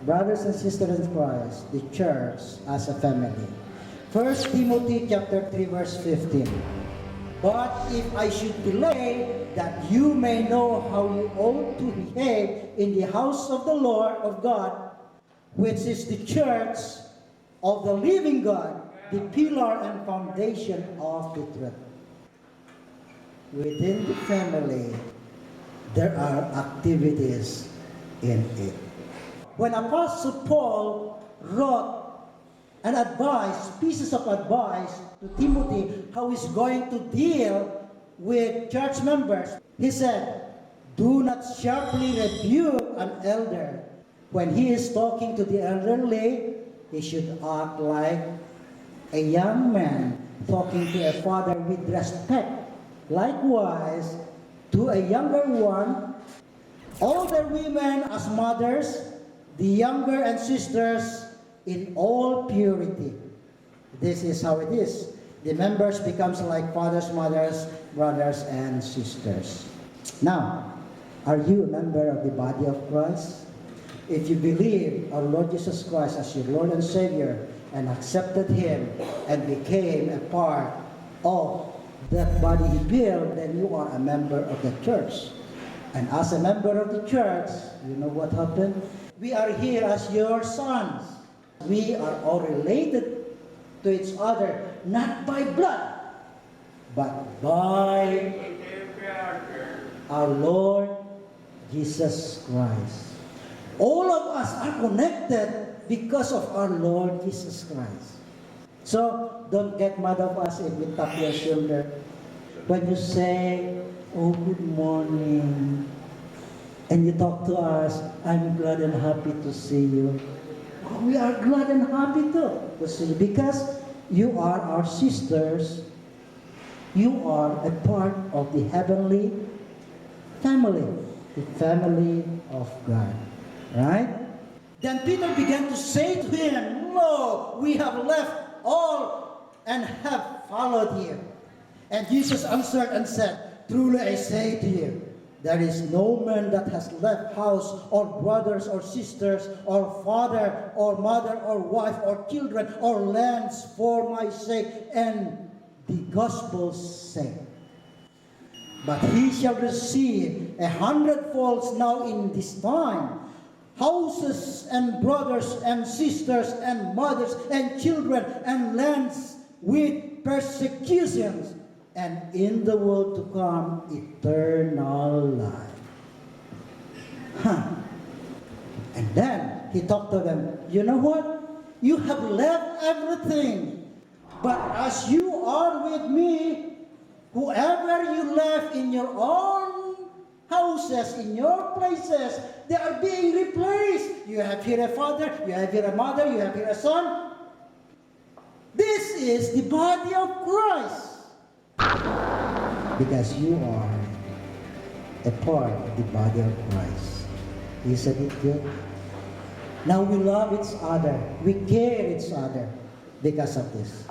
brothers and sisters in Christ, the church as a family. 1 Timothy chapter 3 verse 15. But if I should delay, that you may know how you ought to behave in the house of the Lord of God, which is the church of the living God, the pillar and foundation of the truth. Within the family, there are activities in it. When Apostle Paul wrote pieces of advice to Timothy, how he's going to deal with church members, he said, do not sharply rebuke an elder. When he is talking to the elderly, he should act like a young man talking to a father with respect. Likewise, to a younger one, older women as mothers, the younger and sisters in all purity. This is how it is. The members becomes like fathers, mothers, brothers, and sisters. Now, are you a member of the body of Christ? If you believe our Lord Jesus Christ as your Lord and Savior and accepted Him and became a part of that body He built, then you are a member of the church. And as a member of the church, you know what happened? We are here as your sons. We are all related to each other, not by blood, but by our Lord Jesus Christ. All of us are connected because of our Lord Jesus Christ. So, don't get mad of us if we tap your shoulder. When you say, oh, good morning, and you talk to us, I'm glad and happy to see you. Oh, we are glad and happy to see you because you are our sisters. You are a part of the heavenly family, the family of God. Right? Then Peter began to say to him, lo, we have left all and have followed you. And Jesus answered and said, truly I say to you, there is no man that has left house or brothers or sisters or father or mother or wife or children or lands for my sake and the gospel's sake, but he shall receive 100-fold now in this time, houses and brothers and sisters and mothers and children and lands with persecutions, and in the world to come eternal life. And then he talked to them, you know what? You have left everything, but as you are with me, whoever you left in your own houses, in your places, they are being replaced. You have here a father, you have here a mother, you have here a son. This is the body of Christ. Because you are a part of the body of Christ. Isn't it good? Now we love each other. We care each other because of this.